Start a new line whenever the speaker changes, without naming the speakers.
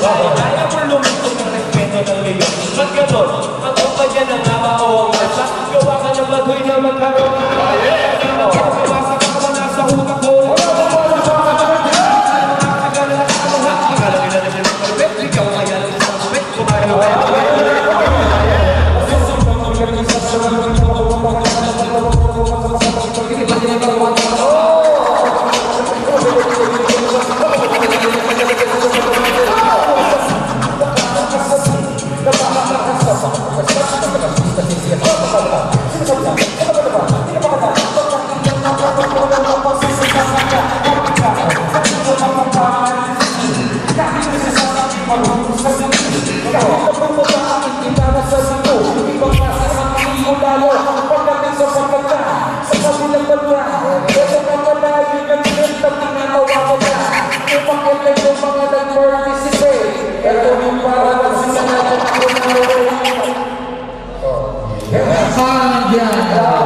Kaya mo lumito ng respeto ng leyon. Ba't gano'n? Matong pa dyan ang namaawang masa. Gawa ka ng madoy na magkaroon. Pumasa ka naman nasa huka ko. Akala nila na nila perfect. Ikaw kaya lang sa perfect. Kumayo kaya.
Yeah.